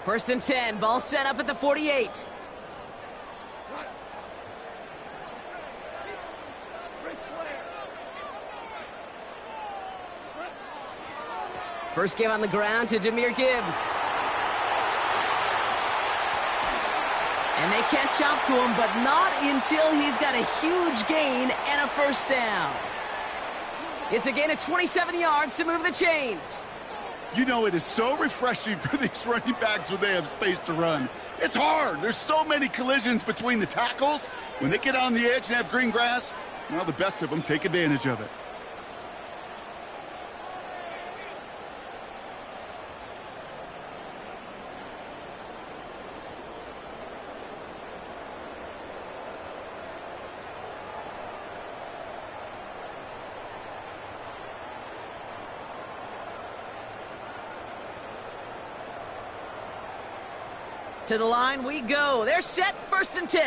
First and 10, ball set up at the 48. First give on the ground to Jahmyr Gibbs. And they catch up to him, but not until he's got a huge gain and a first down. It's a gain of 27 yards to move the chains. You know, it is so refreshing for these running backs when they have space to run. It's hard. There's so many collisions between the tackles. When they get on the edge and have green grass, well, the best of them take advantage of it. To the line we go. They're set, first and 10.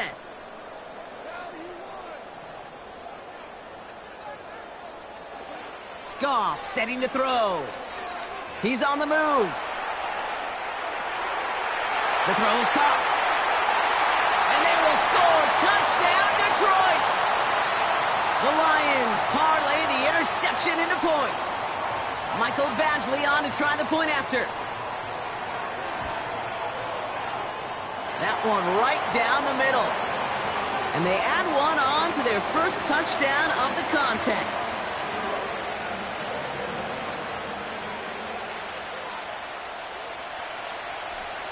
Goff setting to throw. He's on the move. The throw is caught. And they will score. Touchdown, Detroit. The Lions parlay the interception into points. Michael Badgley on to try the point after. That one right down the middle. And they add one on to their first touchdown of the contest.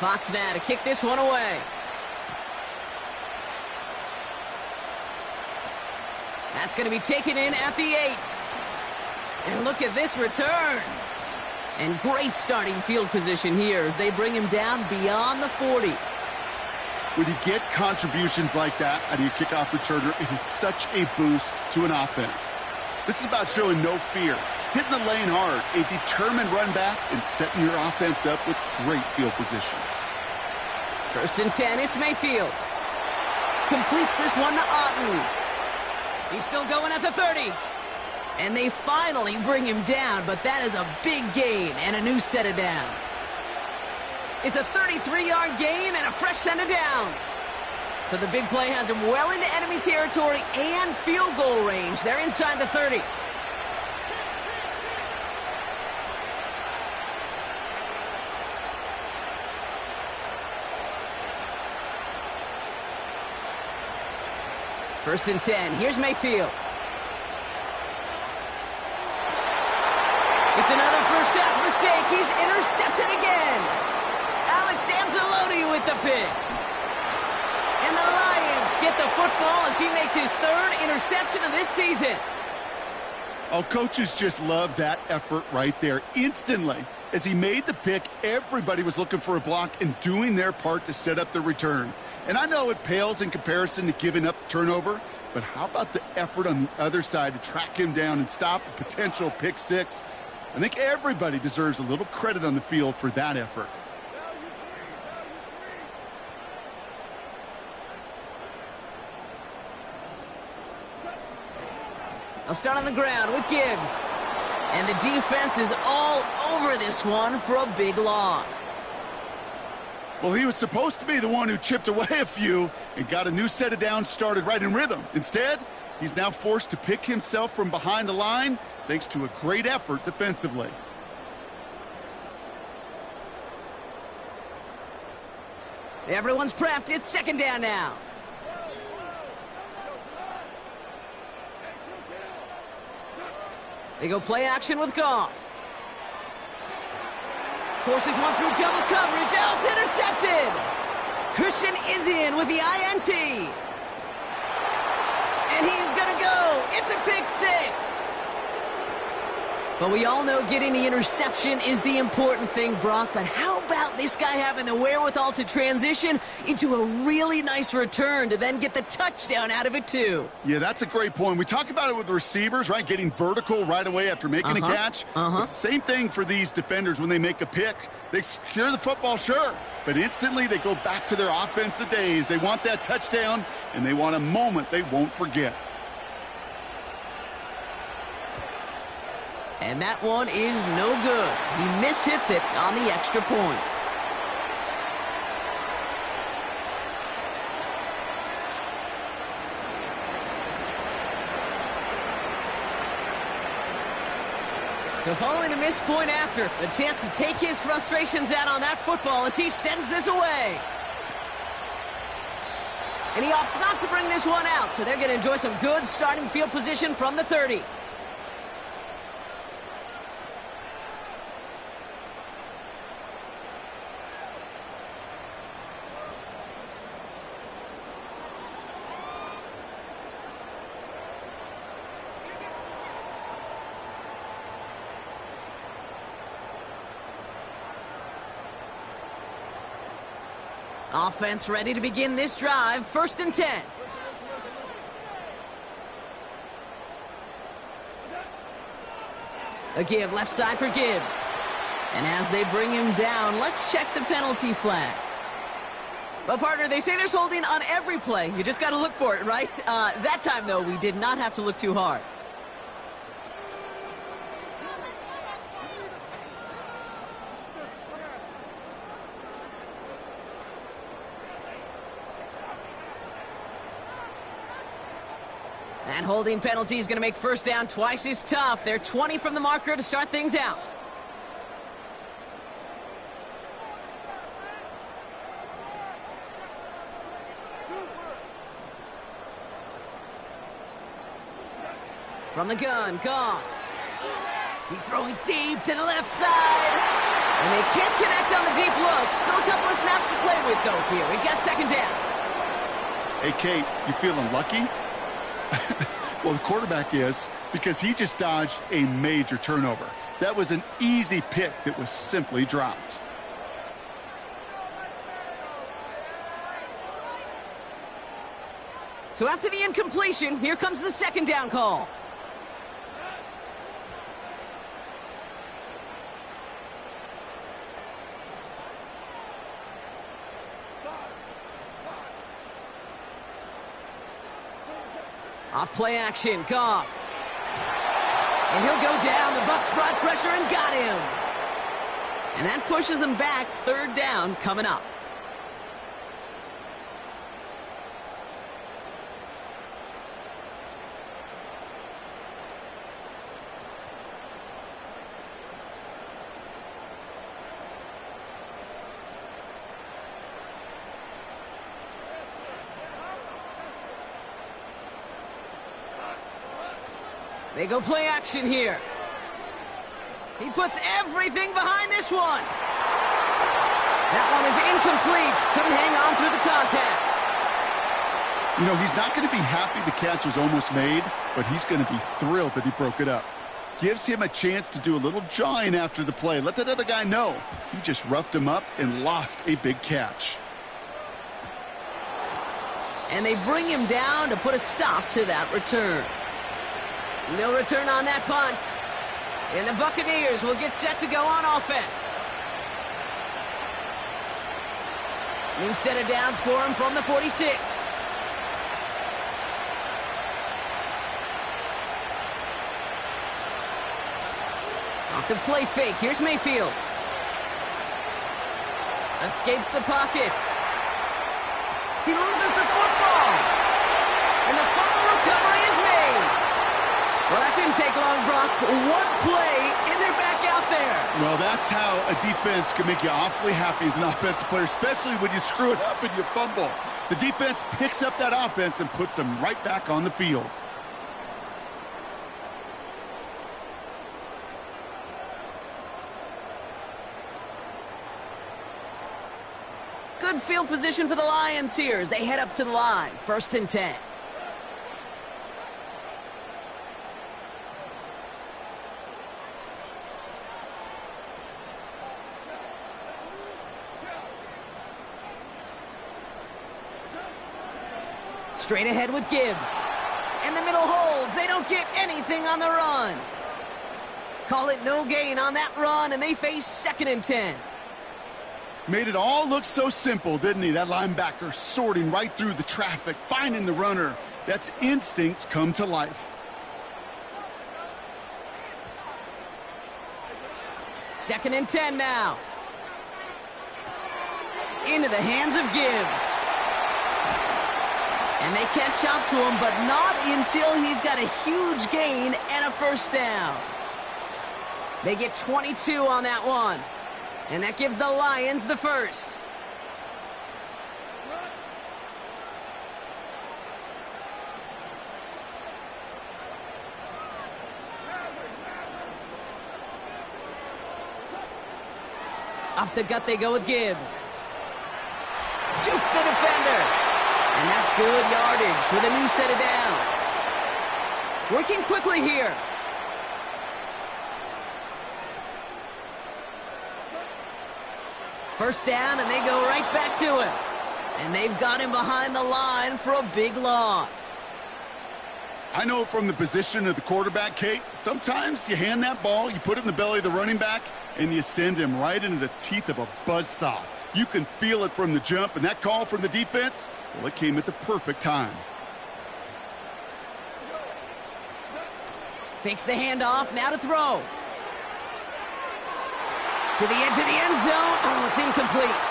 Fox now to kick this one away. That's going to be taken in at the 8. And look at this return. And great starting field position here as they bring him down beyond the 40. When you get contributions like that out of your kickoff returner, it is such a boost to an offense. This is about showing no fear, hitting the lane hard, a determined run back, and setting your offense up with great field position. First and 10, it's Mayfield. Completes this one to Otten. He's still going at the 30. And they finally bring him down, but that is a big gain and a new set of downs. It's a 33-yard gain and a fresh set of downs. So the big play has him well into enemy territory and field goal range. They're inside the 30. First and 10. Here's Mayfield. It's another first half mistake. He's intercepted again. Alex Anzalone with the pick. And the Lions get the football as he makes his third interception of this season. Oh, coaches just love that effort right there. Instantly, as he made the pick, everybody was looking for a block and doing their part to set up the return. And I know it pales in comparison to giving up the turnover, but how about the effort on the other side to track him down and stop a potential pick six? I think everybody deserves a little credit on the field for that effort. I'll start on the ground with Gibbs. And the defense is all over this one for a big loss. Well, he was supposed to be the one who chipped away a few and got a new set of downs started right in rhythm. Instead, he's now forced to pick himself from behind the line thanks to a great effort defensively. Everyone's prepped. It's second down now. They go play action with Goff. Forces one through double coverage. Oh, it's intercepted. Christian is in with the INT. And he's going to go. It's a pick six. But we all know getting the interception is the important thing, Brock. But how about this guy having the wherewithal to transition into a really nice return to then get the touchdown out of it, too? Yeah, that's a great point. We talk about it with the receivers, right? Getting vertical right away after making a catch. Same thing for these defenders when they make a pick. They secure the football, sure. But instantly they go back to their offensive days. They want that touchdown, and they want a moment they won't forget. And that one is no good. He mishits it on the extra point. So following the missed point after, the chance to take his frustrations out on that football as he sends this away. And he opts not to bring this one out, so they're going to enjoy some good starting field position from the 30. Offense ready to begin this drive. 1st and 10. A give left side for Gibbs. And as they bring him down, let's check the penalty flag. But partner, they say there's holding on every play. You just got to look for it, right? That time, though, we did not have to look too hard. And holding penalty is going to make 1st down twice as tough. They're 20 from the marker to start things out. From the gun, Goff. He's throwing deep to the left side. And they can't connect on the deep look. Still a couple of snaps to play with, though, here. We've got 2nd down. Hey, Kate, you feeling lucky? Well, the quarterback is, because he just dodged a major turnover. That was an easy pick that was simply dropped. So after the incompletion, here comes the 2nd down call. Off play action, Goff. And he'll go down. The Bucs brought pressure and got him. And that pushes them back. 3rd down coming up. They go play action here. He puts everything behind this one. That one is incomplete. Couldn't hang on through the contact. You know, he's not going to be happy the catch was almost made, but he's going to be thrilled that he broke it up. Gives him a chance to do a little jawing after the play. Let that other guy know. He just roughed him up and lost a big catch. And they bring him down to put a stop to that return. No return on that punt. And the Buccaneers will get set to go on offense. New set of downs for him from the 46. Off the play fake. Here's Mayfield. Escapes the pocket. He loses the football. And the fumble recovery is made. Well, that didn't take long, Brock. One play, and they're back out there. Well, that's how a defense can make you awfully happy as an offensive player, especially when you screw it up and you fumble. The defense picks up that offense and puts them right back on the field. Good field position for the Lions here as they head up to the line. 1st and 10. Straight ahead with Gibbs. And the middle holds. They don't get anything on the run. Call it no gain on that run, and they face 2nd and 10. Made it all look so simple, didn't he? That linebacker sorting right through the traffic, finding the runner. That's instincts come to life. 2nd and 10 now. Into the hands of Gibbs. And they catch up to him, but not until he's got a huge gain and a 1st down. They get 22 on that one. And that gives the Lions the first. Off the gut they go with Gibbs. Juke the defender. And that's good yardage with a new set of downs. Working quickly here. First down, and they go right back to him. And they've got him behind the line for a big loss. I know from the position of the quarterback, Kate, sometimes you hand that ball, you put it in the belly of the running back, and you send him right into the teeth of a buzzsaw. You can feel it from the jump, and that call from the defense, well, it came at the perfect time. Fakes the handoff, now to throw. To the edge of the end zone. Oh, it's incomplete.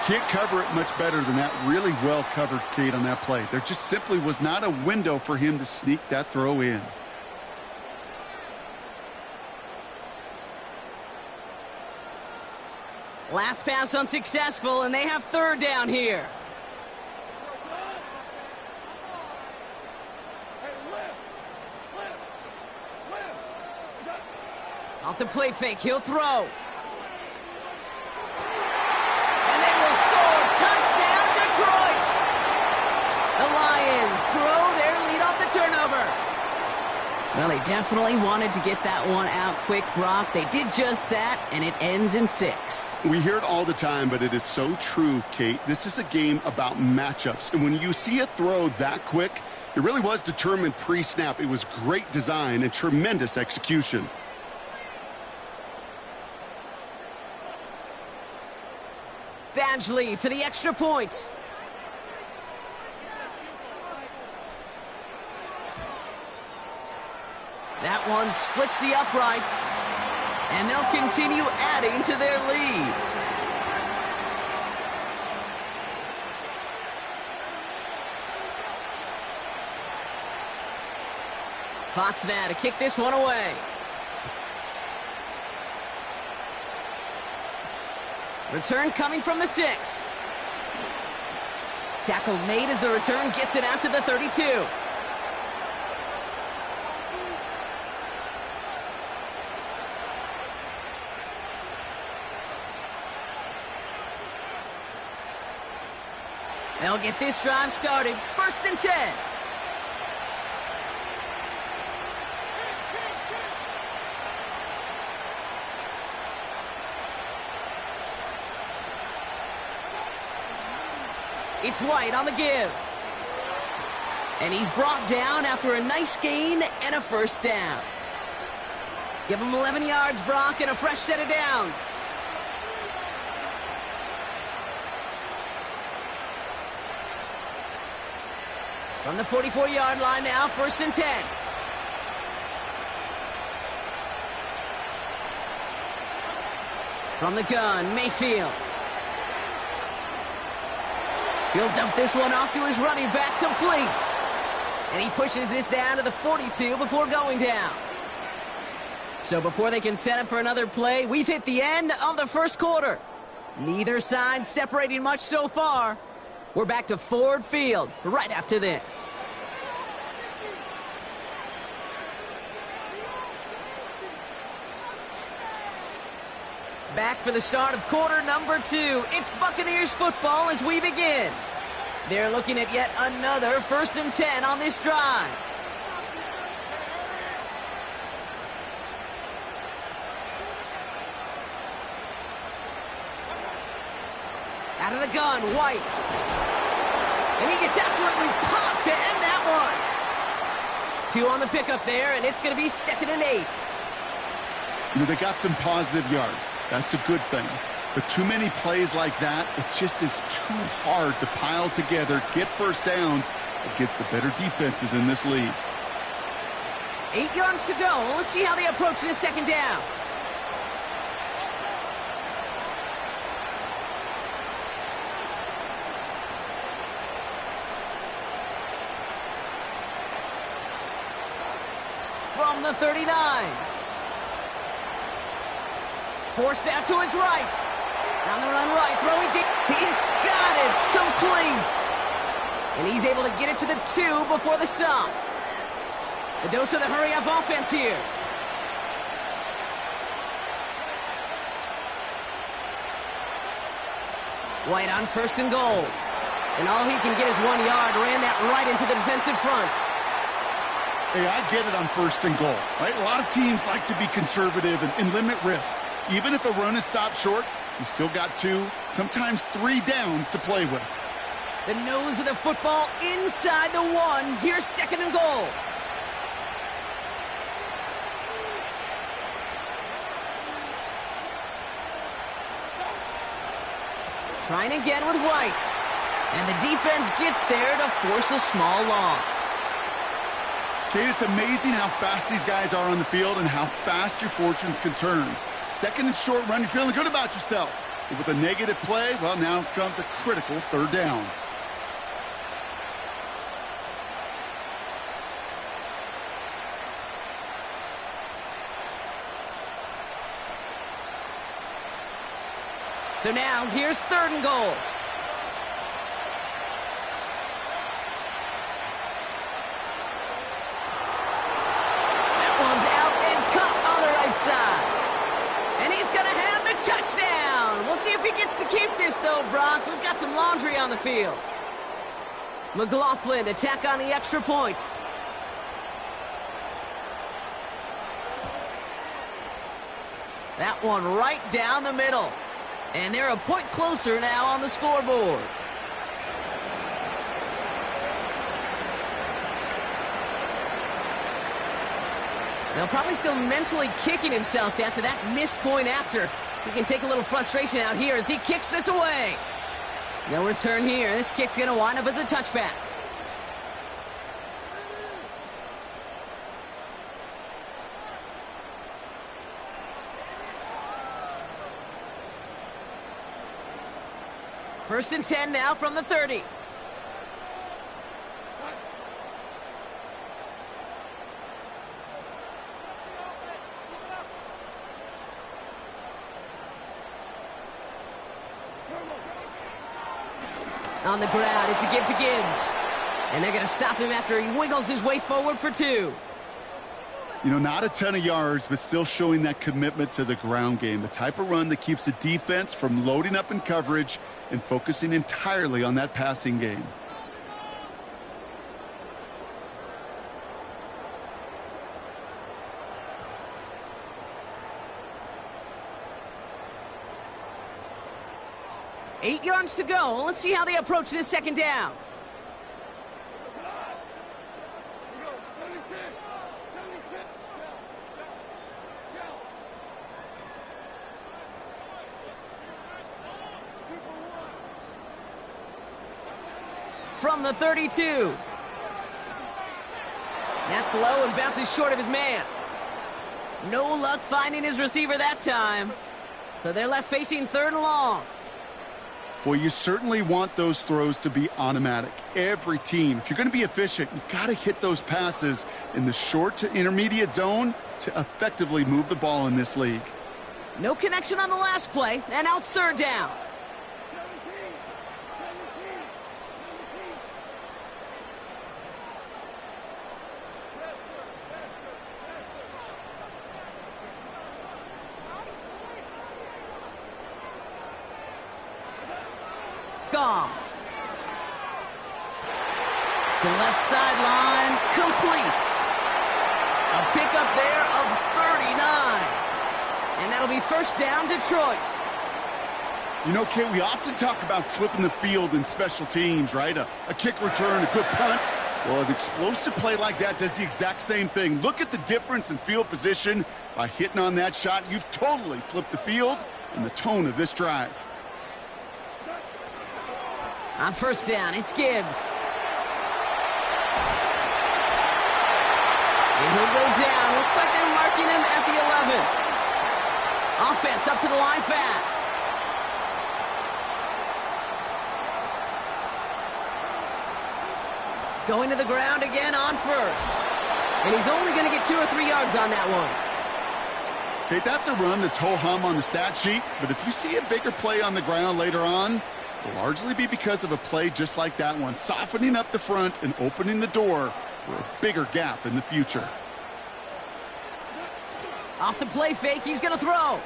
Can't cover it much better than that. Really well covered, Kate, on that play. There just simply was not a window for him to sneak that throw in. Last pass unsuccessful, and they have third down here. Off the play fake, he'll throw. And they will score. Touchdown, Detroit! The Lions grow their lead off the turnover. Well, they definitely wanted to get that one out quick, Brock. They did just that, and it ends in 6. We hear it all the time, but it is so true, Kate. This is a game about matchups. And when you see a throw that quick, it really was determined pre-snap. It was great design and tremendous execution. Badgley for the extra point. That one splits the uprights, and they'll continue adding to their lead. Fox now to kick this one away. Return coming from the 6. Tackle made as the return gets it out to the 32. They'll get this drive started. 1st and 10. It's White on the give. And he's brought down after a nice gain and a first down. Give him 11 yards, Brock, and a fresh set of downs. From the 44-yard line now, 1st and 10. From the gun, Mayfield. He'll dump this one off to his running back, complete. And he pushes this down to the 42 before going down. So before they can set up for another play, we've hit the end of the first quarter. Neither side separating much so far. We're back to Ford Field right after this. Back for the start of quarter number 2. It's Buccaneers football as we begin. They're looking at yet another 1st and 10 on this drive. Out of the gun, White. And he gets absolutely popped to end that one. 2 on the pickup there, and it's going to be 2nd and 8. You know, they got some positive yards. That's a good thing. But too many plays like that, it just is too hard to pile together, get first downs against the better defenses in this league. 8 yards to go. Let's see how they approach this 2nd down. From the 39. Forced out to his right. On the run right, throwing deep. He's got it, complete. And he's able to get it to the 2 before the stop. The dose of the hurry-up offense here. White on 1st and goal. And all he can get is 1 yard. Ran that right into the defensive front. Hey, I get it on 1st and goal, right? A lot of teams like to be conservative and limit risk. Even if a run is stopped short, you still got 2, sometimes 3 downs to play with. The nose of the football inside the 1. Here's 2nd and goal. Trying again with White. And the defense gets there to force a small loss. Kate, it's amazing how fast these guys are on the field and how fast your fortunes can turn. 2nd and short run, you're feeling good about yourself. But with a negative play, well, now comes a critical 3rd down. So now, here's 3rd and goal. That one's out and cut on the right side. And he's going to have the touchdown. We'll see if he gets to keep this, though, Brock. We've got some laundry on the field. McLaughlin, attack on the extra point. That one right down the middle. And they're a point closer now on the scoreboard. They'll probably still mentally kicking himself after that missed point after. He can take a little frustration out here as he kicks this away. No return here. This kick's going to wind up as a touchback. First and 10 now from the 30. On the ground, it's a give to Gibbs. And they're going to stop him after he wiggles his way forward for 2. You know, not a ton of yards, but still showing that commitment to the ground game. The type of run that keeps the defense from loading up in coverage and focusing entirely on that passing game. Eight yards to go. Let's see how they approach this 2nd down. From the 32. That's low and bounces short of his man. No luck finding his receiver that time. So they're left facing 3rd and long. Well, you certainly want those throws to be automatic. Every team, if you're going to be efficient, you've got to hit those passes in the short to intermediate zone to effectively move the ball in this league. No connection on the last play, and out 3rd down. Goff. To left sideline, complete. A pickup there of 39. And that'll be 1st down, Detroit. You know, Kate, we often talk about flipping the field in special teams, right? A kick return, a good punt. Well, an explosive play like that does the exact same thing. Look at the difference in field position. By hitting on that shot, you've totally flipped the field and the tone of this drive. On 1st down, it's Gibbs. And he'll go down. Looks like they're marking him at the 11. Offense up to the line fast. Going to the ground again on 1st. And he's only going to get 2 or 3 yards on that one. Okay, that's a run that's ho-hum on the stat sheet, but if you see a bigger play on the ground later on, it'll largely be because of a play just like that one, softening up the front and opening the door for a bigger gap in the future. Off the play fake, he's going to throw.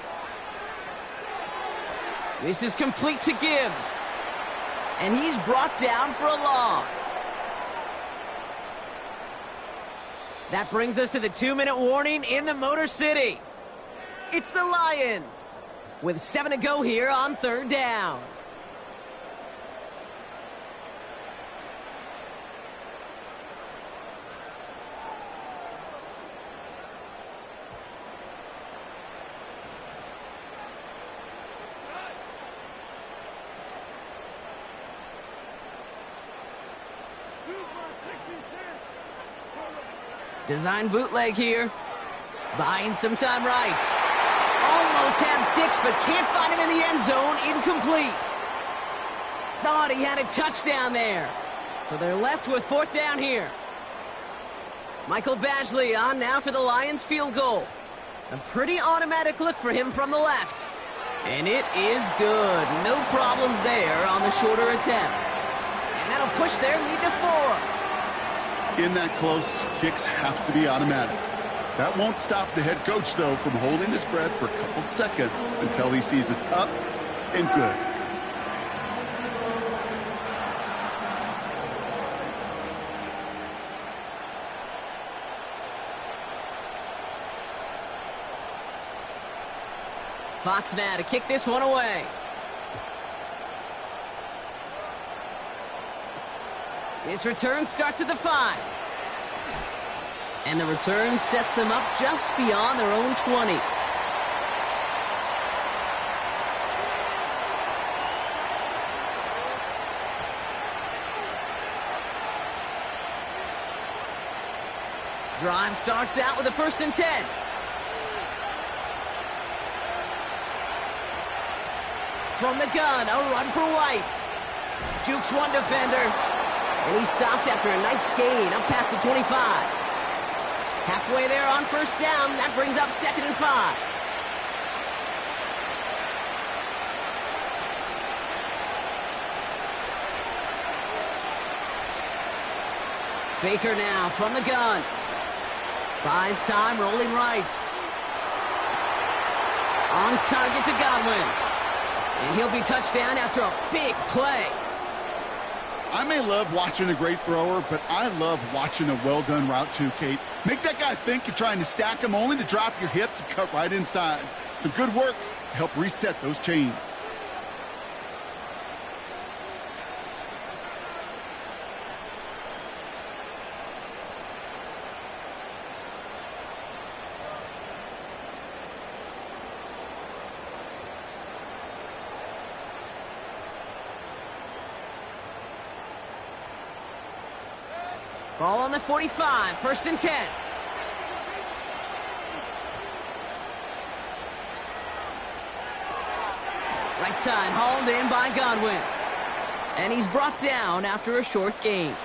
This is complete to Gibbs. And he's brought down for a loss. That brings us to the 2-minute warning in the Motor City. It's the Lions with 7 to go here on 3rd down. Design bootleg here. Buying some time right. Almost had 6, but can't find him in the end zone. Incomplete. Thought he had a touchdown there. So they're left with 4th down here. Michael Badgley on now for the Lions field goal. A pretty automatic look for him from the left. And it is good. No problems there on the shorter attempt. And that'll push their lead to 4. In that close, kicks have to be automatic. That won't stop the head coach, though, from holding his breath for a couple seconds until he sees it's up and good. Fox now to kick this one away. This return starts at the 5. And the return sets them up just beyond their own 20. Drive starts out with a 1st and 10. From the gun, a run for White. Jukes one defender. And he stopped after a nice gain up past the 25. Halfway there on 1st down. That brings up 2nd and 5. Baker now from the gun. Buys time, rolling right. On target to Godwin. And he'll be touchdown after a big play. I may love watching a great thrower, but I love watching a well-done route too, Kate. Make that guy think you're trying to stack him only to drop your hips and cut right inside. Some good work to help reset those chains. Ball on the 45, 1st and 10. Right side, hauled in by Godwin. And he's brought down after a short gain.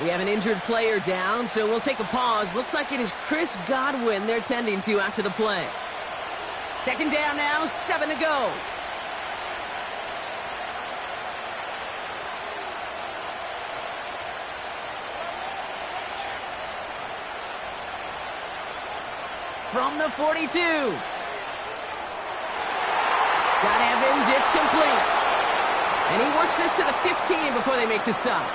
We have an injured player down, so we'll take a pause. Looks like it is Chris Godwin they're tending to after the play. 2nd down now, 7 to go. From the 42. Got Evans, it's complete. And he works this to the 15 before they make the stop.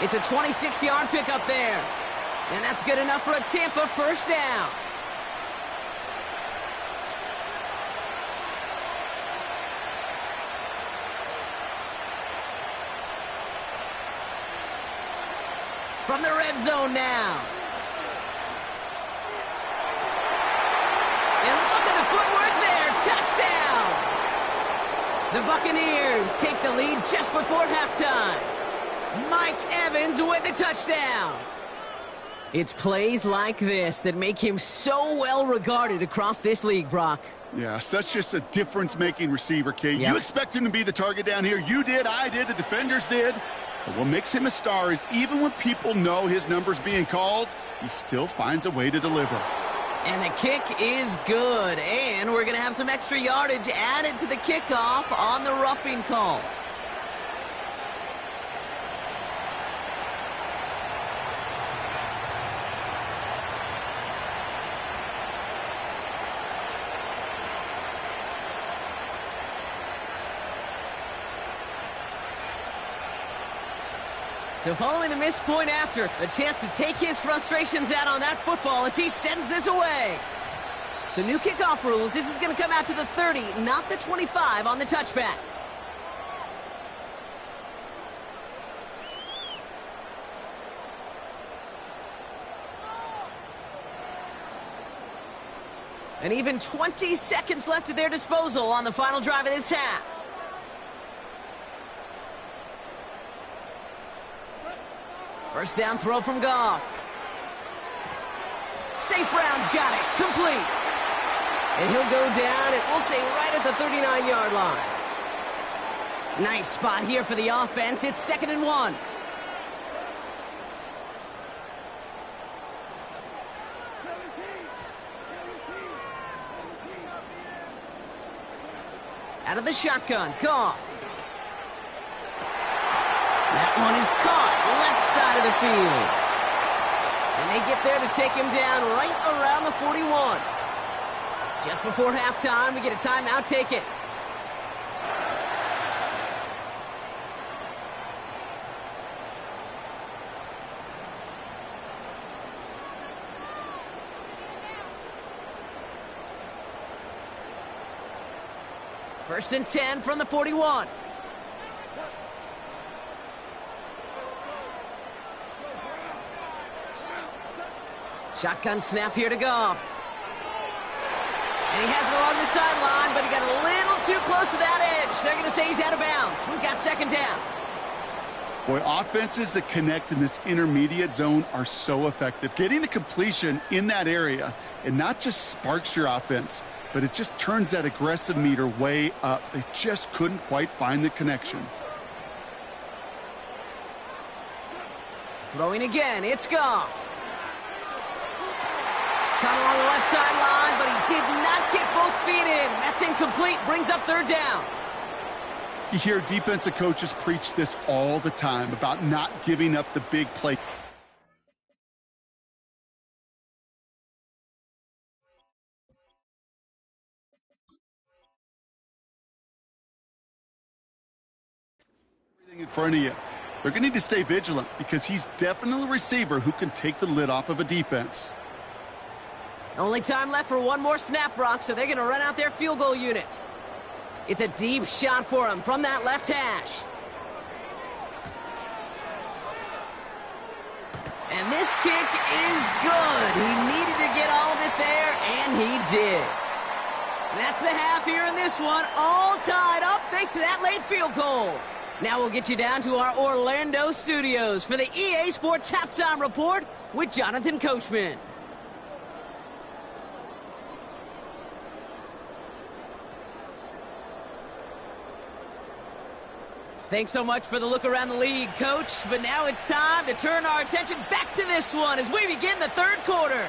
It's a 26-yard pickup there. And that's good enough for a Tampa 1st down. From the red zone now. Footwork there, touchdown! The Buccaneers take the lead just before halftime. Mike Evans with the touchdown. It's plays like this that make him so well regarded across this league, Brock. Yeah, such just a difference-making receiver, Kate. Yep. You expect him to be the target down here. You did, I did, the defenders did. But what makes him a star is even when people know his number's being called, he still finds a way to deliver. And the kick is good. And we're going to have some extra yardage added to the kickoff on the roughing call. So following the missed point after, a chance to take his frustrations out on that football as he sends this away. So new kickoff rules. This is going to come out to the 30, not the 25 on the touchback. And even 20 seconds left at their disposal on the final drive of this half. First down throw from Goff. St. Brown's got it. Complete. And he'll go down, and we'll say right at the 39-yard line. Nice spot here for the offense. It's 2nd and 1. Out of the shotgun, Goff. That one is caught, left side of the field. And they get there to take him down right around the 41. Just before halftime, we get a timeout, take it. First and 10 from the 41. Shotgun snap here to Goff. And he has it along the sideline, but he got a little too close to that edge. They're going to say he's out of bounds. We've got 2nd down. Boy, offenses that connect in this intermediate zone are so effective. Getting the completion in that area, and not just sparks your offense, but it just turns that aggressive meter way up. They just couldn't quite find the connection. Throwing again, it's Goff. Caught along the left sideline, but he did not get both feet in. That's incomplete, brings up 3rd down. You hear defensive coaches preach this all the time about not giving up the big play. Everything in front of you. They're going to need to stay vigilant because he's definitely a receiver who can take the lid off of a defense. Only time left for one more snap, Brock, so they're going to run out their field goal unit. It's a deep shot for him from that left hash. And this kick is good. He needed to get all of it there, and he did. That's the half here in this one, all tied up thanks to that late field goal. Now we'll get you down to our Orlando studios for the EA Sports Halftime Report with Jonathan Coachman. Thanks so much for the look around the league, Coach. But now it's time to turn our attention back to this one as we begin the 3rd quarter.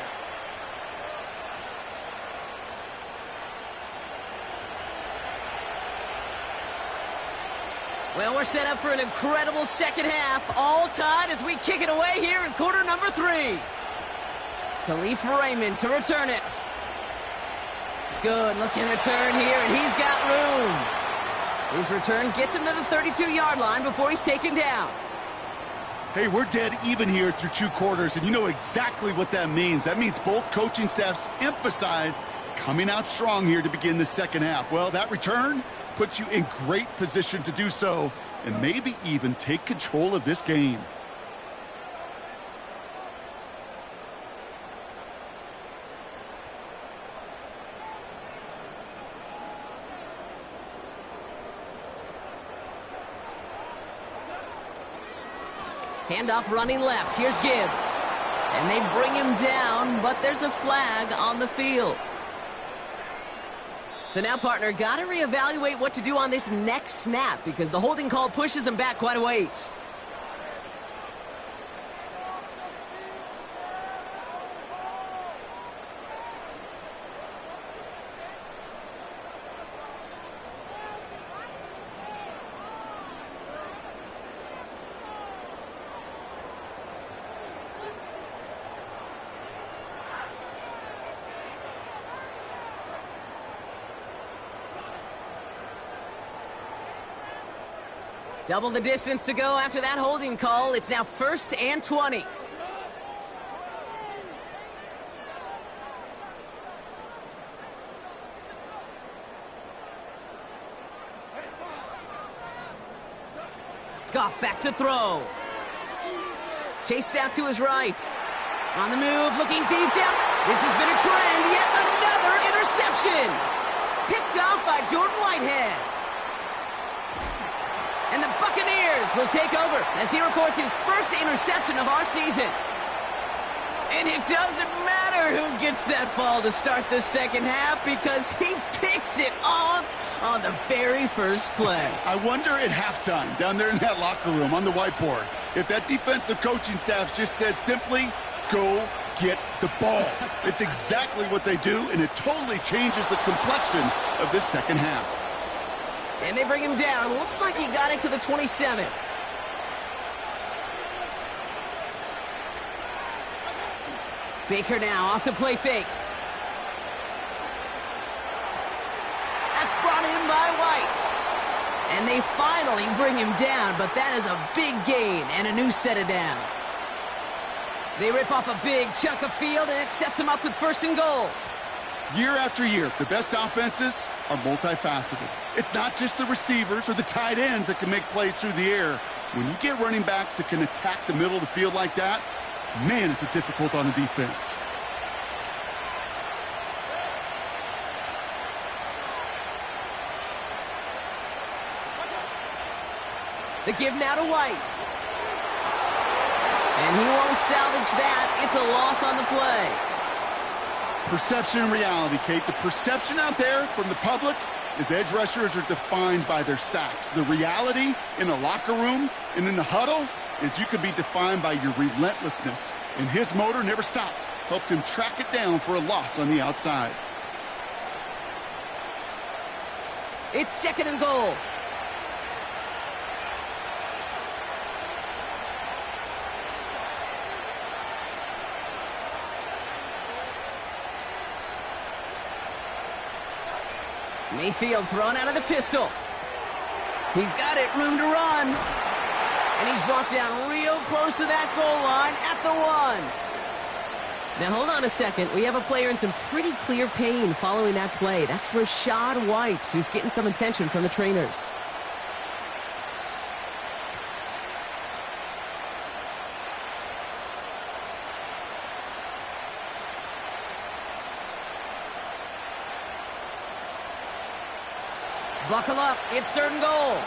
Well, we're set up for an incredible 2nd half, all tied as we kick it away here in quarter number 3. Khalif Raymond to return it. Good looking return here, and he's got room. His return gets him to the 32-yard line before he's taken down. Hey, we're dead even here through 2 quarters, and you know exactly what that means. That means both coaching staffs emphasized coming out strong here to begin the 2nd half. Well, that return puts you in great position to do so and maybe even take control of this game. Handoff running left. Here's Gibbs. And they bring him down, but there's a flag on the field. So now, partner, got to reevaluate what to do on this next snap because the holding call pushes him back quite a ways. Double the distance to go after that holding call. It's now 1st and 20. Goff back to throw. Chased out to his right. On the move, looking deep down. This has been a trend. Yet another interception. Picked off by Jordan Whitehead. And the Buccaneers will take over as he records his first interception of our season. And it doesn't matter who gets that ball to start the second half because he picks it off on the very first play. I wonder at halftime, down there in that locker room on the whiteboard, if that defensive coaching staff just said simply, go get the ball. It's exactly what they do, and it totally changes the complexion of this second half. And they bring him down. Looks like he got it to the 27. Baker now off the play fake. That's brought in by White. And they finally bring him down, but that is a big gain and a new set of downs. They rip off a big chunk of field, and it sets them up with 1st and goal. Year after year, the best offenses are multifaceted. It's not just the receivers or the tight ends that can make plays through the air. When you get running backs that can attack the middle of the field like that, man, is it difficult on the defense. The give now to White. And he won't salvage that. It's a loss on the play. Perception and reality, Kate. The perception out there from the public is edge rushers are defined by their sacks. The reality in a locker room and in the huddle is you can be defined by your relentlessness. And his motor never stopped. Helped him track it down for a loss on the outside. It's 2nd and goal. Mayfield thrown out of the pistol. He's got it, room to run. And he's brought down real close to that goal line at the 1. Now hold on a second. We have a player in some pretty clear pain following that play. That's Rachaad White, who's getting some attention from the trainers. Buckle up. It's 3rd and goal.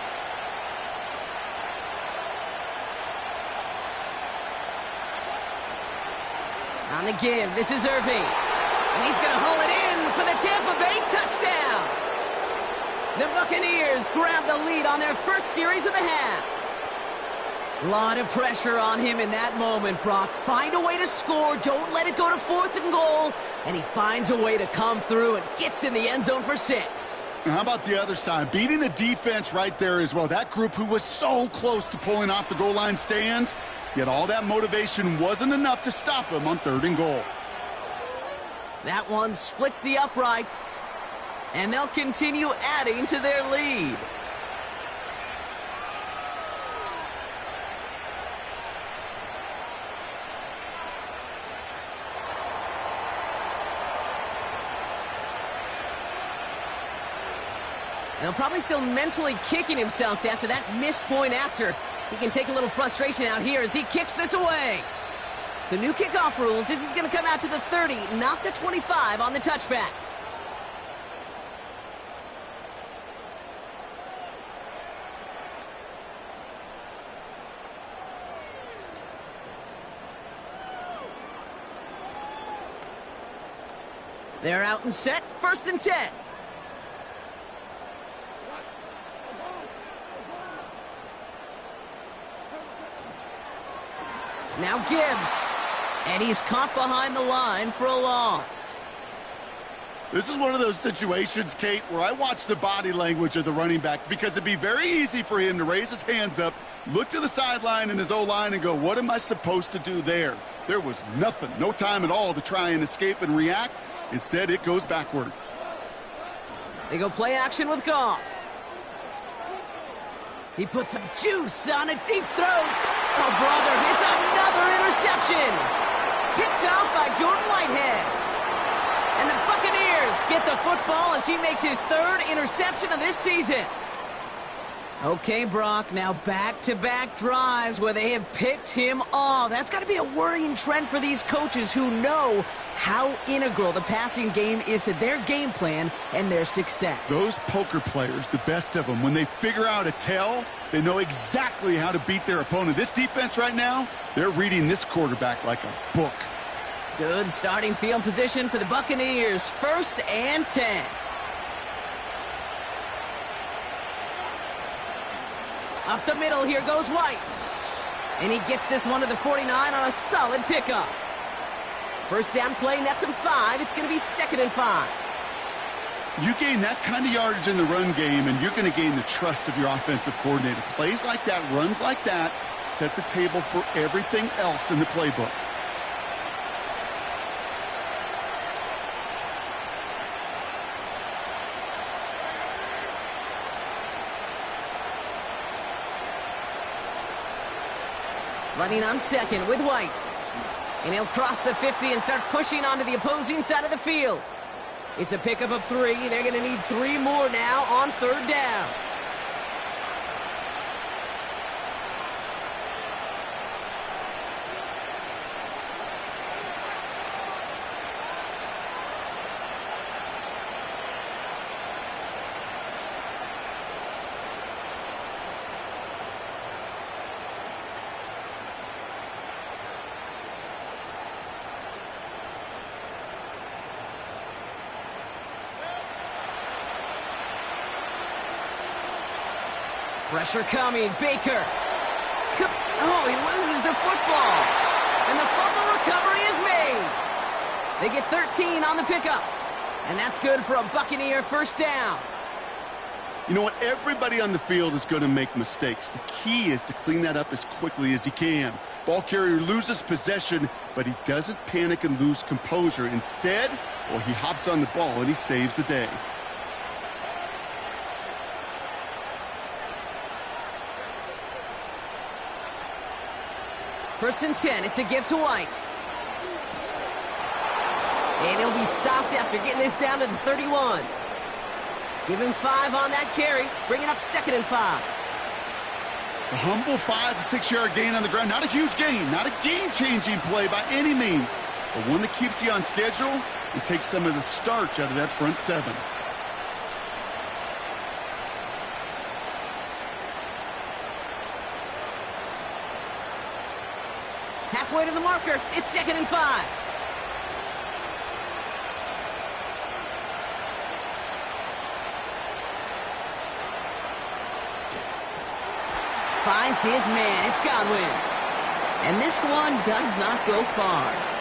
On the give, this is Irving. And he's going to haul it in for the Tampa Bay touchdown. The Buccaneers grab the lead on their first series of the half. A lot of pressure on him in that moment, Brock. Find a way to score. Don't let it go to 4th and goal. And he finds a way to come through and gets in the end zone for 6. And how about the other side? Beating the defense right there as well. That group who was so close to pulling off the goal line stand, yet all that motivation wasn't enough to stop him on 3rd and goal. That one splits the uprights, and they'll continue adding to their lead. Now probably still mentally kicking himself after that missed point after. He can take a little frustration out here as he kicks this away. So new kickoff rules. This is going to come out to the 30, not the 25 on the touchback. They're out and set. 1st and 10. Now Gibbs, and he's caught behind the line for a loss. This is one of those situations, Kate, where I watch the body language of the running back because it'd be very easy for him to raise his hands up, look to the sideline in his O-line and go, what am I supposed to do there? There was nothing, no time at all to try and escape and react. Instead, it goes backwards. They go play action with Goff. He put some juice on a deep throat. Oh, brother, it's another interception. Picked off by Jordan Whitehead. And the Buccaneers get the football as he makes his third interception of this season. Okay, Brock, now back-to-back drives where they have picked him off. That's got to be a worrying trend for these coaches who know how integral the passing game is to their game plan and their success. Those poker players, the best of them, when they figure out a tell, they know exactly how to beat their opponent. This defense right now, they're reading this quarterback like a book. Good starting field position for the Buccaneers. 1st and 10. Up the middle, here goes White. And he gets this one to the 49 on a solid pickup. First down play, nets him 5. It's going to be 2nd and 5. You gain that kind of yardage in the run game, and you're going to gain the trust of your offensive coordinator. Plays like that, runs like that, set the table for everything else in the playbook. Running on 2nd with White. And he'll cross the 50 and start pushing onto the opposing side of the field. It's a pickup of 3. They're going to need 3 more now on 3rd down. Pressure coming. Baker. Oh, he loses the football. And the fumble recovery is made. They get 13 on the pickup. And that's good for a Buccaneer 1st down. You know what? Everybody on the field is going to make mistakes. The key is to clean that up as quickly as he can. Ball carrier loses possession, but he doesn't panic and lose composure. Instead, well, he hops on the ball and he saves the day. First and 10, it's a give to White. And he'll be stopped after getting this down to the 31. Give him 5 on that carry, bringing up 2nd and 5. A humble 5 to 6 yard gain on the ground. Not a huge gain, not a game-changing play by any means, but one that keeps you on schedule and takes some of the starch out of that front 7. Halfway to the marker, it's 2nd and 5. Finds his man, it's Godwin. And this one does not go far.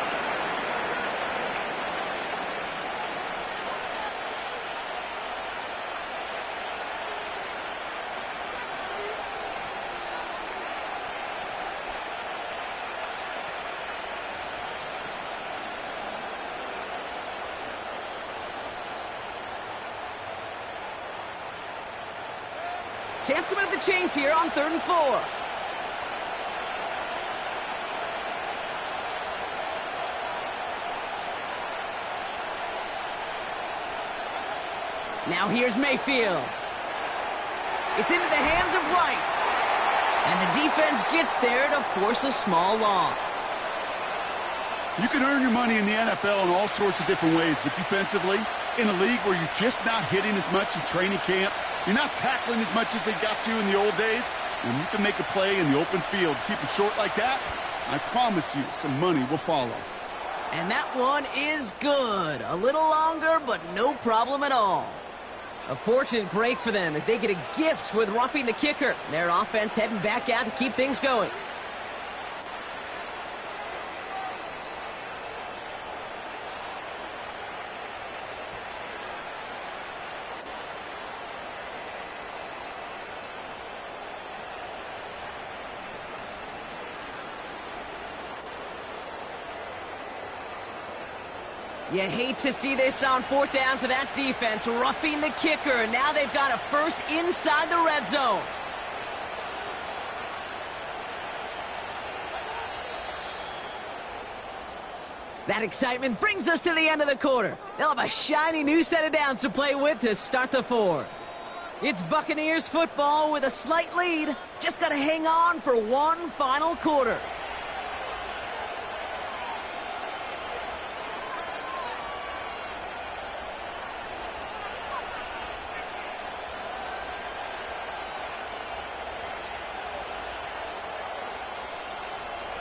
Chance to move the chains here on 3rd and 4. Now here's Mayfield. It's into the hands of White. And the defense gets there to force a small loss. You can earn your money in the NFL in all sorts of different ways, but defensively, in a league where you're just not hitting as much in training camp, you're not tackling as much as they got to in the old days, when you can make a play in the open field, keep it short like that, I promise you some money will follow. And that one is good. A little longer, but no problem at all. A fortunate break for them as they get a gift with roughing the kicker. Their offense heading back out to keep things going. You hate to see this on 4th down for that defense, roughing the kicker. Now they've got a first inside the red zone. That excitement brings us to the end of the quarter. They'll have a shiny new set of downs to play with to start the fourth. It's Buccaneers football with a slight lead. Just got to hang on for one final quarter.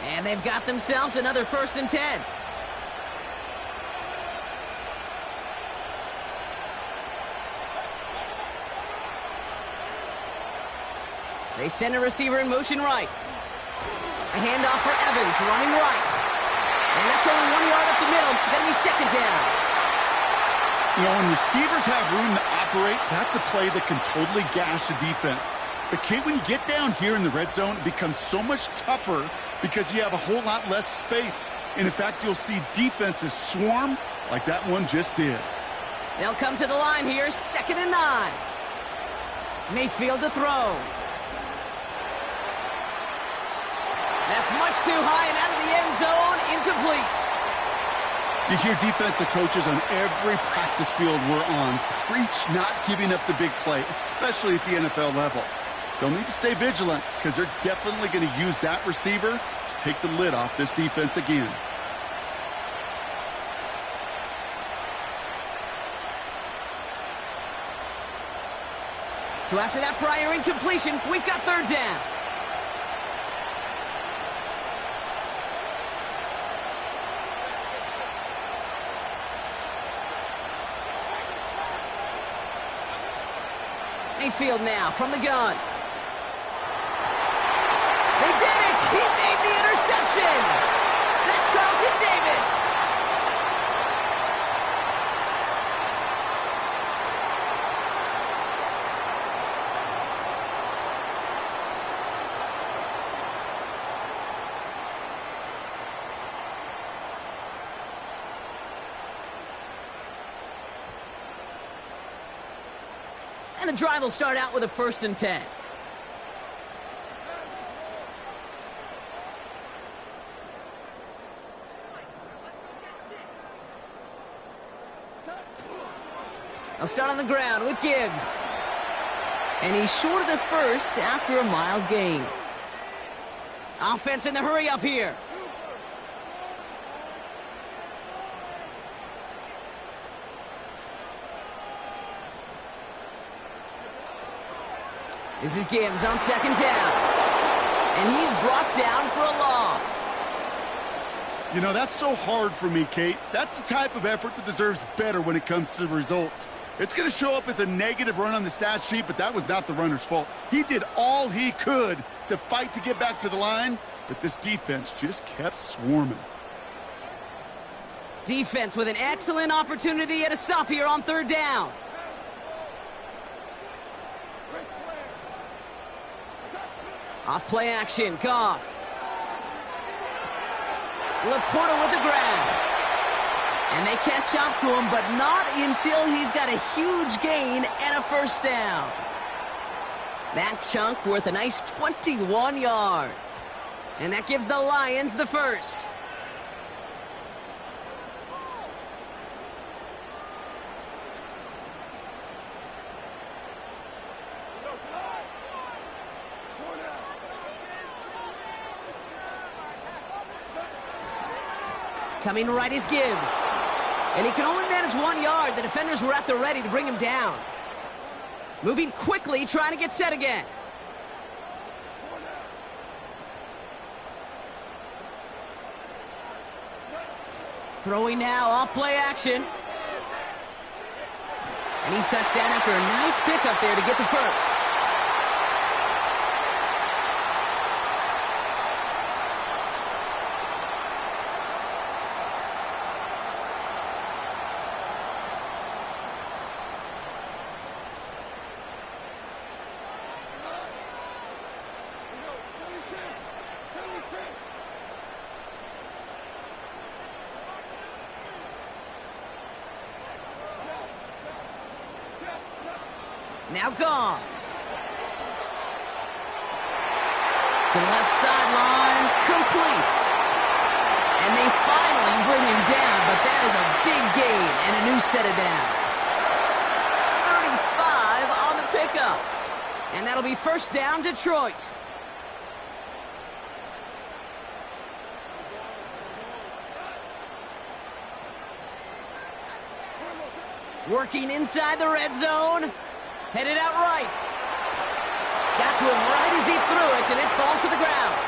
And they've got themselves another 1st and 10. They send a receiver in motion right. A handoff for Evans, running right. And that's only 1 yard up the middle. Gonna be 2nd down. You know, when receivers have room to operate, that's a play that can totally gash a defense. But, Kate, when you get down here in the red zone, it becomes so much tougher because you have a whole lot less space. And, in fact, you'll see defenses swarm like that one just did. They'll come to the line here, 2nd and 9. Mayfield to throw. That's much too high and out of the end zone, incomplete. You hear defensive coaches on every practice field we're on preach not giving up the big play, especially at the NFL level. They'll need to stay vigilant because they're definitely going to use that receiver to take the lid off this defense again. So after that prior incompletion, we've got 3rd down. Mayfield now from the gun. They did it! He made the interception! That's Carlton Davis! And the drive will start out with a 1st and 10. I'll start on the ground with Gibbs. And he's short of the 1st after a mild gain. Offense in the hurry up here. This is Gibbs on 2nd down. And he's brought down for a loss. You know, that's so hard for me, Kate. That's the type of effort that deserves better when it comes to the results. It's going to show up as a negative run on the stat sheet, but that was not the runner's fault. He did all he could to fight to get back to the line, but this defense just kept swarming. Defense with an excellent opportunity at a stop here on 3rd down. Off play action, Goff. Laporta with the grab. And they catch up to him, but not until he's got a huge gain and a 1st down. That chunk worth a nice 21 yards. And that gives the Lions the 1st. Coming right is Gibbs. And he can only manage 1 yard. The defenders were at the ready to bring him down. Moving quickly, trying to get set again. Throwing now, off play action. And he's touched down after a nice pickup there to get the 1st. Now Goff. To the left sideline, complete. And they finally bring him down, but that is a big gain and a new set of downs. 35 on the pickup. And that'll be first down, Detroit. Working inside the red zone. Headed out right. Got to him right as he threw it, and it falls to the ground.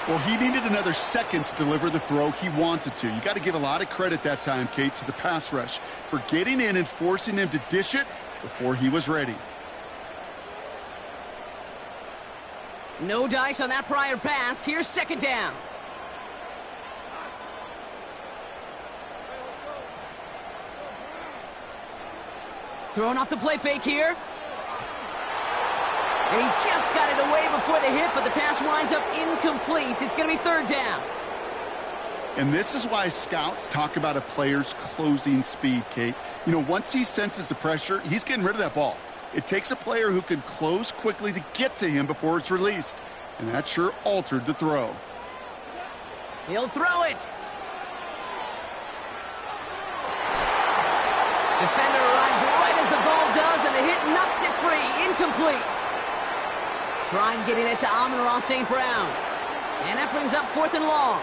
Well, he needed another second to deliver the throw he wanted to. You got to give a lot of credit that time, Kate, to the pass rush for getting in and forcing him to dish it before he was ready. No dice on that prior pass. Here's second down. Throwing off the play fake here. And he just got it away before the hit, but the pass winds up incomplete. It's going to be third down. And this is why scouts talk about a player's closing speed, Kate. You know, once he senses the pressure, he's getting rid of that ball. It takes a player who can close quickly to get to him before it's released. And that sure altered the throw. He'll throw it. Defender arrives right as the ball does, and the hit knocks it free. Incomplete. Trying getting it to Amon-Ra St. Brown. And that brings up fourth and long.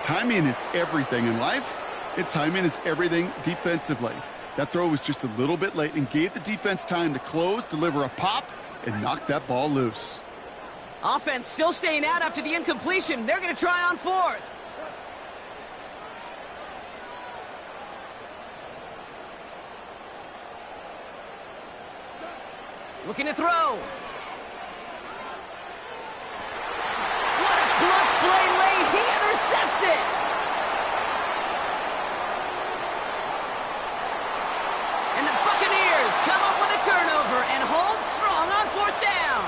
Timing is everything in life, and timing is everything defensively. That throw was just a little bit late and gave the defense time to close, deliver a pop, and knock that ball loose. Offense still staying out after the incompletion. They're going to try on fourth. Looking to throw. What a clutch play late. He intercepts it. And the Buccaneers come up with a turnover and hold strong on fourth down.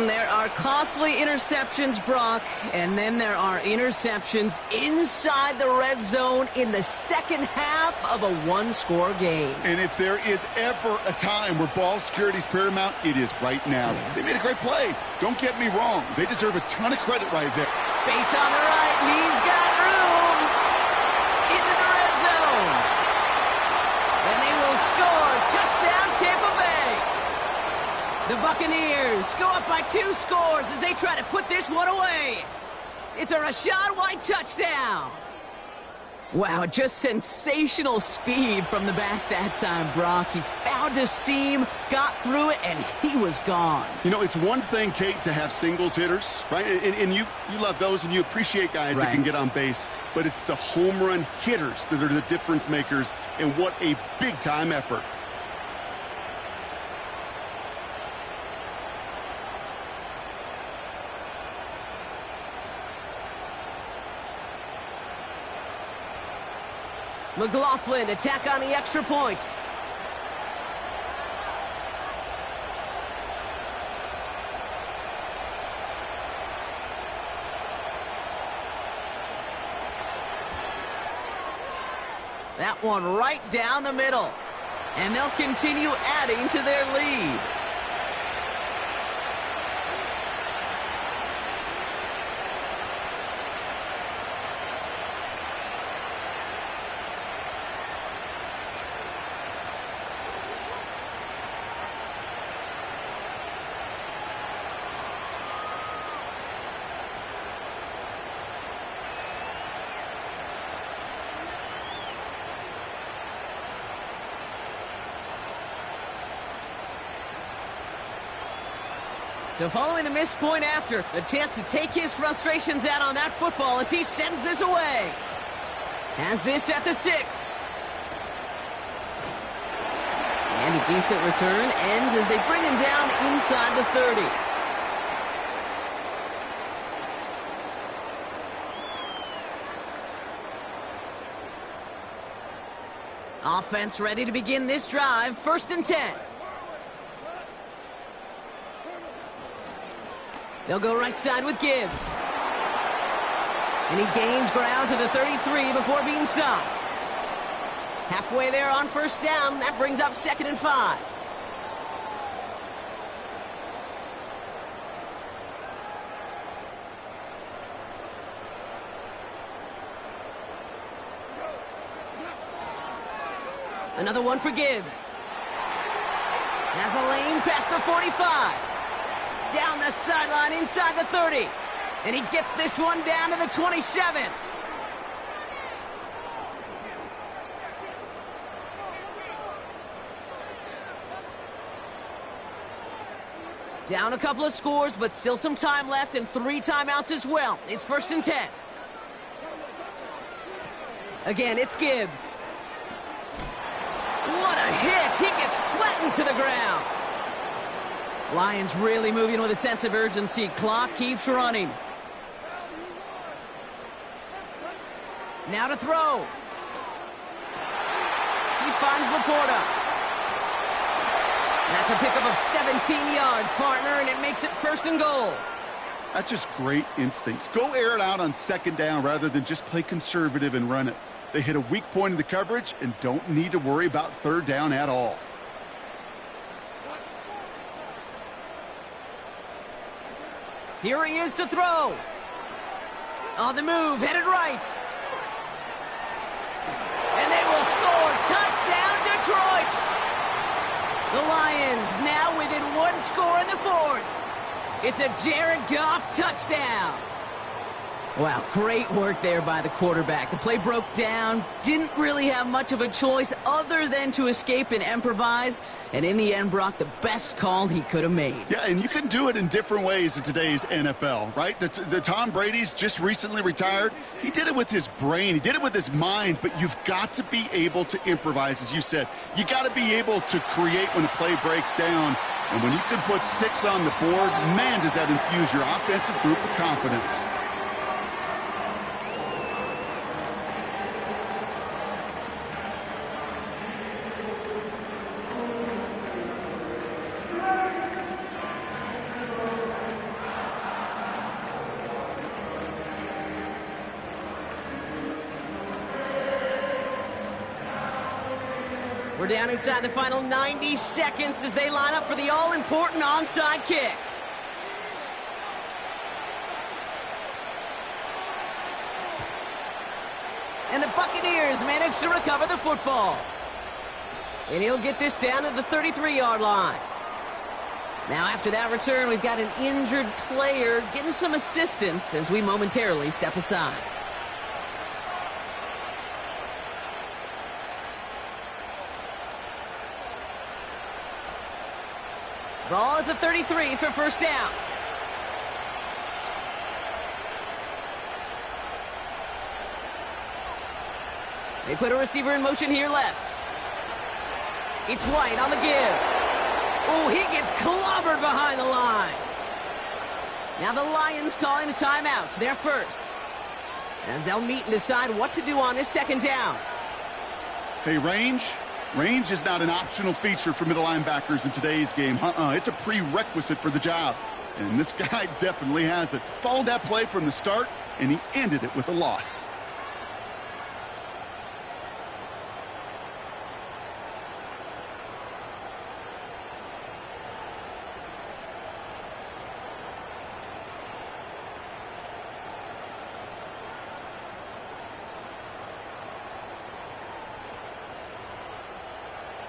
There are costly interceptions, Brock, and then there are interceptions inside the red zone in the second half of a one-score game. And if there is ever a time where ball security is paramount, it is right now. They made a great play. Don't get me wrong. They deserve a ton of credit right there. Space on the right. He's got room. Into the red zone. And they will score. Touchdown, Tampa Bay. The Buccaneers go up by 2 scores as they try to put this one away. It's a Rachaad White touchdown. Wow, just sensational speed from the back that time, Brock. He found a seam, got through it, and he was gone. You know, it's one thing, Kate, to have singles hitters, right? And you love those, and you appreciate guys that can get on base. But it's the home run hitters that are the difference makers, and what a big-time effort. McLaughlin attack on the extra point. That one right down the middle. And they'll continue adding to their lead. So following the missed point after, a chance to take his frustrations out on that football as he sends this away. Has this at the 6. And a decent return ends as they bring him down inside the 30. Offense ready to begin this drive. 1st and 10. They'll go right side with Gibbs. And he gains ground to the 33 before being stopped. Halfway there on 1st down. That brings up 2nd and 5. Another one for Gibbs. Has a lane past the 45. Down the sideline inside the 30. And he gets this one down to the 27. Down a couple of scores, but still some time left and 3 timeouts as well. It's 1st and 10. Again, it's Gibbs. What a hit! He gets flattened to the ground. Lions really moving with a sense of urgency. Clock keeps running. Now to throw. He finds Laporta. That's a pickup of 17 yards, partner, and it makes it 1st and goal. That's just great instincts. Go air it out on 2nd down rather than just play conservative and run it. They hit a weak point in the coverage and don't need to worry about 3rd down at all. Here he is to throw. On the move, headed right. And they will score. Touchdown, Detroit. The Lions now within 1 score in the 4th. It's a Jared Goff touchdown. Wow, great work there by the quarterback. The play broke down, didn't really have much of a choice other than to escape and improvise, and in the end, Brock, the best call he could have made. Yeah, and you can do it in different ways in today's NFL, right? The Tom Brady's just recently retired. He did it with his brain. He did it with his mind, but you've got to be able to improvise, as you said. You got to be able to create when a play breaks down, and when you can put 6 on the board, man, does that infuse your offensive group with confidence. We're down inside the final 90 seconds as they line up for the all-important onside kick. And the Buccaneers manage to recover the football. And he'll get this down to the 33-yard line. Now after that return, we've got an injured player getting some assistance as we momentarily step aside. Ball at the 33 for 1st down. They put a receiver in motion here left. It's White on the give. Oh, he gets clobbered behind the line. Now the Lions calling a timeout. They're first, as they'll meet and decide what to do on this 2nd down. Hey, Range is not an optional feature for middle linebackers in today's game. It's a prerequisite for the job. And this guy definitely has it. Followed that play from the start, and he ended it with a loss.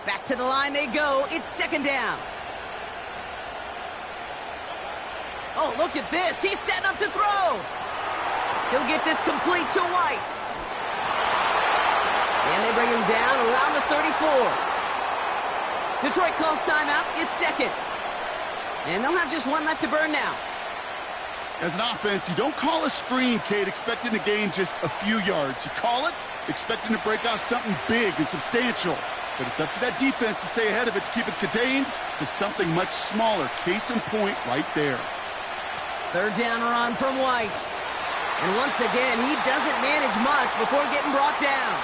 Back to the line they go. It's 2nd down. Oh, look at this. He's setting up to throw. He'll get this complete to White. And they bring him down around the 34. Detroit calls timeout. It's 2nd. And they'll have just 1 left to burn now. As an offense, you don't call a screen, Kate, expecting to gain just a few yards. You call it expecting to break out something big and substantial. But it's up to that defense to stay ahead of it, to keep it contained to something much smaller. Case in point right there. 3rd down run from White. And once again, he doesn't manage much before getting brought down.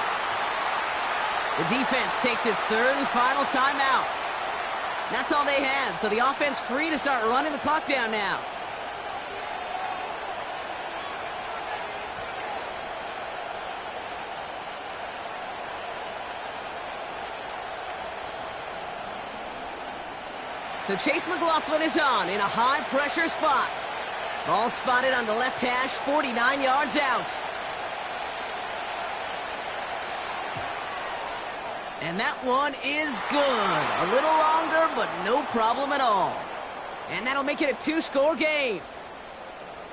The defense takes its 3rd and final timeout. That's all they had, so the offense free to start running the clock down now. So Chase McLaughlin is on in a high-pressure spot. Ball spotted on the left hash, 49 yards out. And that one is good. A little longer, but no problem at all. And that'll make it a two-score game.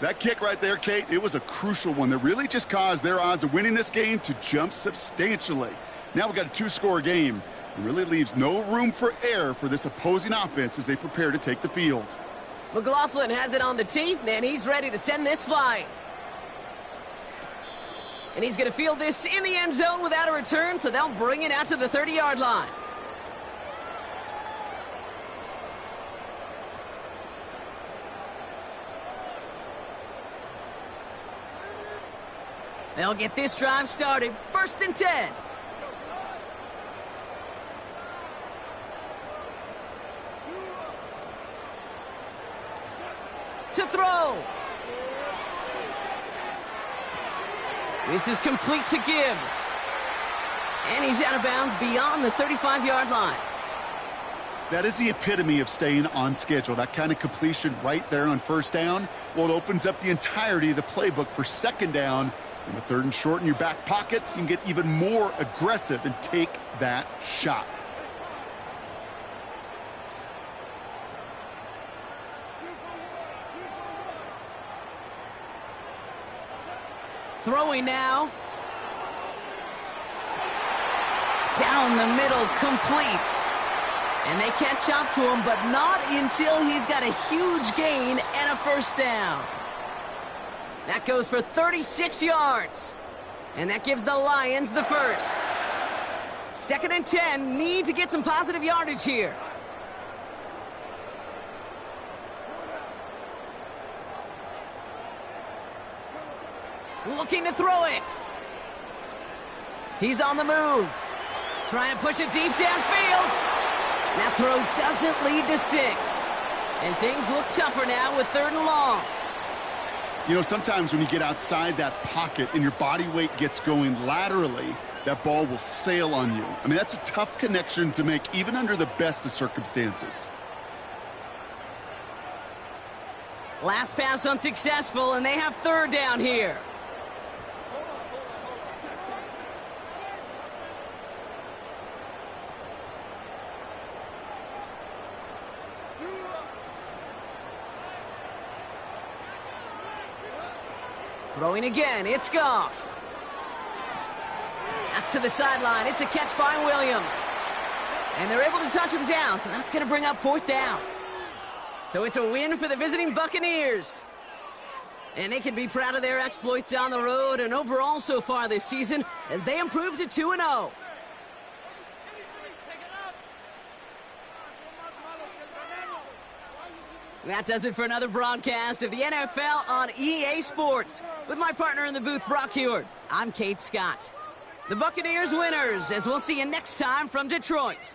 That kick right there, Kate, it was a crucial one that really just caused their odds of winning this game to jump substantially. Now we've got a two-score game. It really leaves no room for error for this opposing offense as they prepare to take the field. McLaughlin has it on the tee, and he's ready to send this flying. And he's going to field this in the end zone without a return, so they'll bring it out to the 30-yard line. They'll get this drive started. 1st and 10. To throw. This is complete to Gibbs. And he's out of bounds beyond the 35-yard line. That is the epitome of staying on schedule. That kind of completion right there on 1st down. Well, it opens up the entirety of the playbook for 2nd down. And with 3rd and short in your back pocket, you can get even more aggressive and take that shot. Throwing now. Down the middle, complete. And they catch up to him, but not until he's got a huge gain and a 1st down. That goes for 36 yards. And that gives the Lions the 1st. 2nd and 10, need to get some positive yardage here. Looking to throw it. He's on the move. Trying to push it deep downfield. That throw doesn't lead to 6. And things look tougher now with 3rd and long. You know, sometimes when you get outside that pocket and your body weight gets going laterally, that ball will sail on you. I mean, that's a tough connection to make even under the best of circumstances. Last pass unsuccessful, and they have 3rd down here. Throwing again, it's Goff. That's to the sideline. It's a catch by Williams. And they're able to touch him down, so that's going to bring up 4th down. So it's a win for the visiting Buccaneers. And they can be proud of their exploits on the road and overall so far this season as they improve to 2-0. That does it for another broadcast of the NFL on EA Sports. With my partner in the booth, Brock Heward, I'm Kate Scott. The Buccaneers winners, as we'll see you next time from Detroit.